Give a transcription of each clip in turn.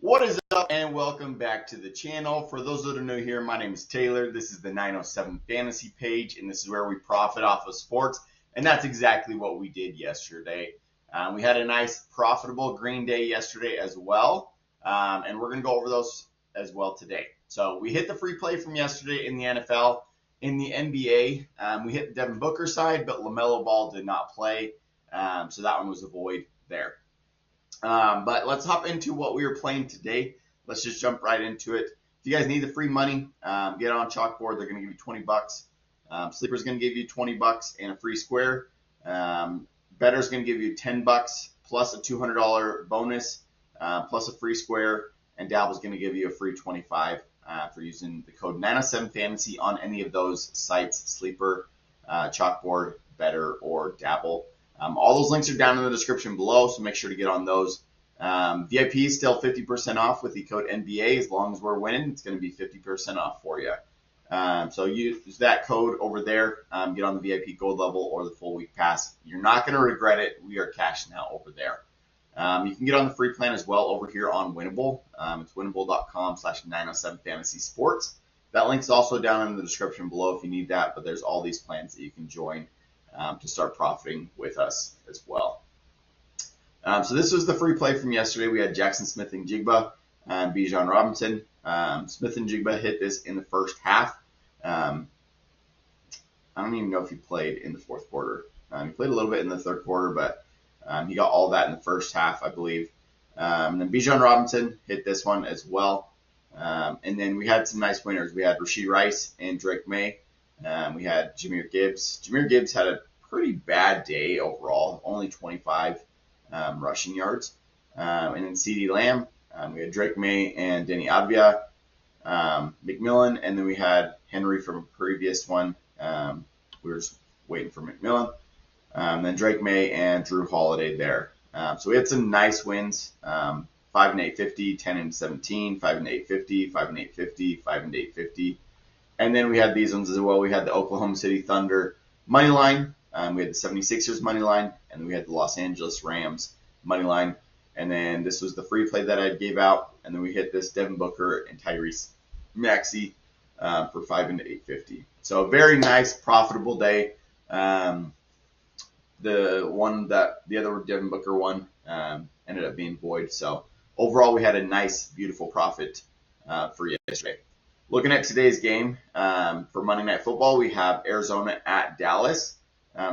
What is up, and welcome back to the channel. For those that are new here, my name is Taylor. This is the 907 Fantasy page, and this is where we profit off of sports, and that's exactly what we did yesterday. We had a nice profitable green day yesterday as well, and we're going to go over those as well today. So we hit the free play from yesterday in the NFL. In the NBA, we hit the Devin Booker side, but LaMelo Ball did not play, so that one was a void there. But let's hop into what we were playing today. Let's just jump right into it. If you guys need the free money, get on Chalkboard. They're going to give you 20 bucks. Sleeper's going to give you 20 bucks and a free square. Better's going to give you 10 bucks plus a $200 bonus, plus a free square. And Dabble's going to give you a free 25 for using the code 907 Fantasy on any of those sites: Sleeper, Chalkboard, Better, or Dabble. All those links are down in the description below, so make sure to get on those. VIP is still 50% off with the code NBA. As long as we're winning, it's going to be 50% off for you. So use that code over there. Get on the VIP gold level or the full week pass. You're not going to regret it. We are cashing out over there. You can get on the free plan as well over here on Winible. It's winnable.com/907fantasysports. That link's also down in the description below if you need that, but there's all these plans that you can join to start profiting with us as well. So this was the free play from yesterday. We had Jackson Smith and Jigba and Bijan Robinson. Smith and Jigba hit this in the first half. I don't even know if he played in the fourth quarter. He played a little bit in the third quarter, but he got all that in the first half, I believe. And then Bijan Robinson hit this one as well. And then we had some nice winners. We had Rashee Rice and Drake May. We had Jahmyr Gibbs. Jahmyr Gibbs had a pretty bad day overall, only 25 rushing yards. And then CeeDee Lamb, we had Drake May and Denny Advia, McMillan, and then we had Henry from a previous one. We were just waiting for McMillan. Then Drake May and Drew Holiday there. So we had some nice wins, 5 and 850, 10 and 17, 5 and 850, 5 and 850, 5 and 850. And then we had these ones as well. We had the Oklahoma City Thunder money line. We had the 76ers money line, and then we had the Los Angeles Rams money line. And then this was the free play that I gave out. And then we hit this Devin Booker and Tyrese Maxey for 5 and 850. So a very nice, profitable day. The other Devin Booker one ended up being void. So overall, we had a nice, beautiful profit for yesterday. Looking at today's game for Monday Night Football, we have Arizona at Dallas.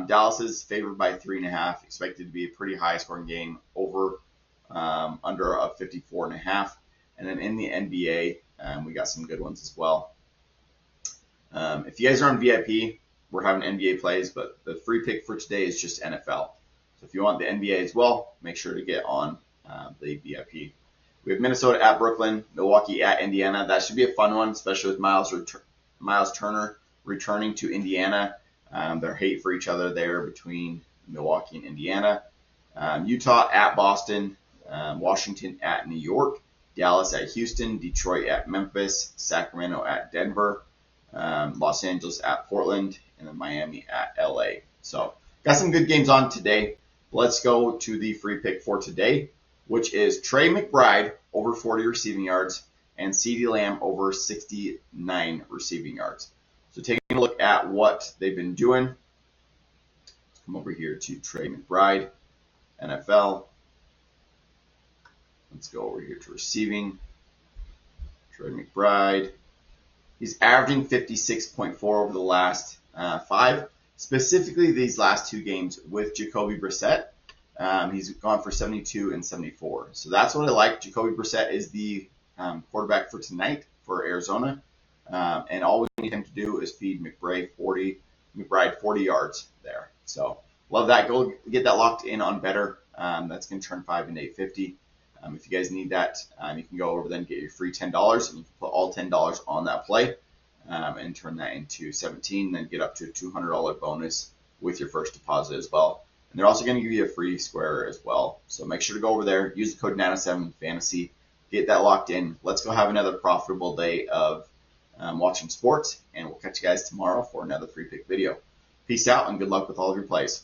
Dallas is favored by 3.5, expected to be a pretty high-scoring game, over under a 54.5. And then in the NBA, we got some good ones as well. If you guys are on VIP, we're having NBA plays, but the free pick for today is just NFL. So if you want the NBA as well, make sure to get on the VIP. We have Minnesota at Brooklyn, Milwaukee at Indiana. That should be a fun one, especially with Miles Turner returning to Indiana. Their hate for each other there between Milwaukee and Indiana. Utah at Boston, Washington at New York, Dallas at Houston, Detroit at Memphis, Sacramento at Denver, Los Angeles at Portland, and then Miami at LA. So got some good games on today. Let's go to the free pick for today, which is Trey McBride over 40 receiving yards and CeeDee Lamb over 69 receiving yards. So taking a look at what they've been doing, let's come over here to Trey McBride, NFL. Let's go over here to receiving. Trey McBride. He's averaging 56.4 over the last 5, specifically these last 2 games with Jacoby Brissett. He's gone for 72 and 74. So that's what I like. Jacoby Brissett is the quarterback for tonight for Arizona. And all we need him to do is feed McBride 40 yards there. So love that. Go get that locked in on Better. That's going to turn 5 and 850. If you guys need that, you can go over then get your free $10, and you can put all $10 on that play and turn that into 17, then get up to a $200 bonus with your first deposit as well. And they're also going to give you a free square as well. So make sure to go over there, use the code 907 Fantasy, get that locked in. Let's go have another profitable day of watching sports, and we'll catch you guys tomorrow for another free pick video. Peace out, and good luck with all of your plays.